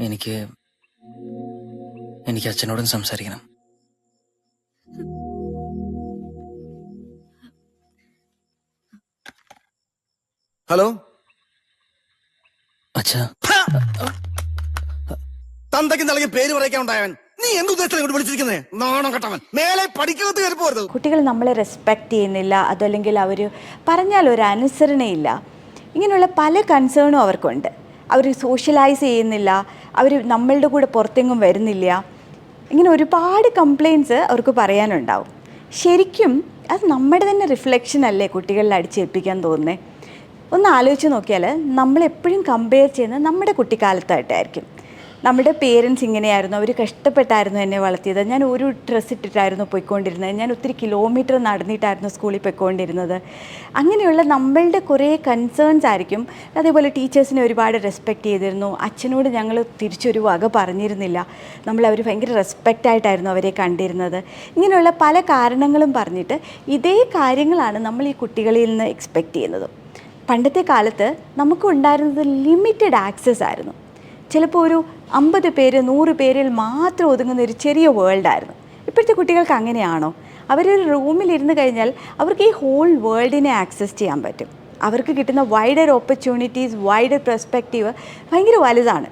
എനിക്ക് എനിക്ക് അച്ഛനോടും സംസാരിക്കണം. ഹലോ അച്ഛാ, തന്തയ്ക്ക് നൽകിയ പേര് പറയിക്കാൻ ഉണ്ടായവൻ നീ എന്തുദ്ദേശം ഇങ്ങോട്ട് വിളിച്ചിരിക്കുന്നേ? നാണം കെട്ടവൻ, മേലെ പഠിക്കകത്ത് കയറി പോരുത്. കുട്ടികൾ നമ്മളെ റെസ്പെക്റ്റ് ചെയ്യുന്നില്ല, അതല്ലെങ്കിൽ അവർ പറഞ്ഞാൽ ഒരു അനുസരണയില്ല, ഇങ്ങനെയുള്ള പല കൺസേണും അവർക്കുണ്ട്. അവർ സോഷ്യലൈസ് ചെയ്യുന്നില്ല, അവർ നമ്മളുടെ കൂടെ പുറത്തെങ്ങും വരുന്നില്ല, ഇങ്ങനെ ഒരുപാട് കംപ്ലയിൻറ്റ്സ് അവർക്ക് പറയാനുണ്ടാവും. ശരിക്കും അത് നമ്മുടെ തന്നെ റിഫ്ലക്ഷൻ അല്ലേ കുട്ടികളിൽ അടിച്ചേൽപ്പിക്കാൻ തോന്നുന്നത്? ഒന്ന് ആലോചിച്ച് നോക്കിയാൽ നമ്മളെപ്പോഴും കമ്പയർ ചെയ്യുന്നത് നമ്മുടെ കുട്ടിക്കാലത്തായിട്ടായിരിക്കും. നമ്മുടെ പേരൻസ് ഇങ്ങനെയായിരുന്നു, അവർ കഷ്ടപ്പെട്ടായിരുന്നു എന്നെ വളർത്തിയത്, ഞാൻ ഒരു ഡ്രസ്സ് ഇട്ടിട്ടായിരുന്നു പോയിക്കൊണ്ടിരുന്നത്, ഞാൻ ഒത്തിരി കിലോമീറ്റർ നടന്നിട്ടായിരുന്നു സ്കൂളിൽ പോയിക്കൊണ്ടിരുന്നത്. അങ്ങനെയുള്ള നമ്മളുടെ കുറേ കൺസേൺസ് ആയിരിക്കും. അതേപോലെ ടീച്ചേഴ്സിനെ ഒരുപാട് റെസ്പെക്റ്റ് ചെയ്തിരുന്നു, അച്ഛനോട് ഞങ്ങൾ തിരിച്ചൊരു വക പറഞ്ഞിരുന്നില്ല, അവർ ഭയങ്കര റെസ്പെക്റ്റായിട്ടായിരുന്നു അവരെ കണ്ടിരുന്നത്. ഇങ്ങനെയുള്ള പല കാരണങ്ങളും പറഞ്ഞിട്ട് ഇതേ കാര്യങ്ങളാണ് നമ്മൾ ഈ കുട്ടികളിൽ നിന്ന് എക്സ്പെക്റ്റ് ചെയ്യുന്നത്. പണ്ടത്തെ കാലത്ത് നമുക്കുണ്ടായിരുന്നത് ലിമിറ്റഡ് ആക്സസ് ആയിരുന്നു. ചിലപ്പോൾ ഒരു 50 പേര് 100 പേരിൽ മാത്രം ഒതുങ്ങുന്ന ഒരു ചെറിയ വേൾഡായിരുന്നു. ഇപ്പോഴത്തെ കുട്ടികൾക്ക് അങ്ങനെയാണോ? അവരൊരു റൂമിലിരുന്ന് കഴിഞ്ഞാൽ അവർക്ക് ഈ ഹോൾ വേൾഡിനെ ആക്സസ് ചെയ്യാൻ പറ്റും. അവർക്ക് കിട്ടുന്ന വൈഡർ ഓപ്പർച്യൂണിറ്റീസ്, വൈഡർ പെർസ്പെക്റ്റീവ് ഭയങ്കര വലുതാണ്.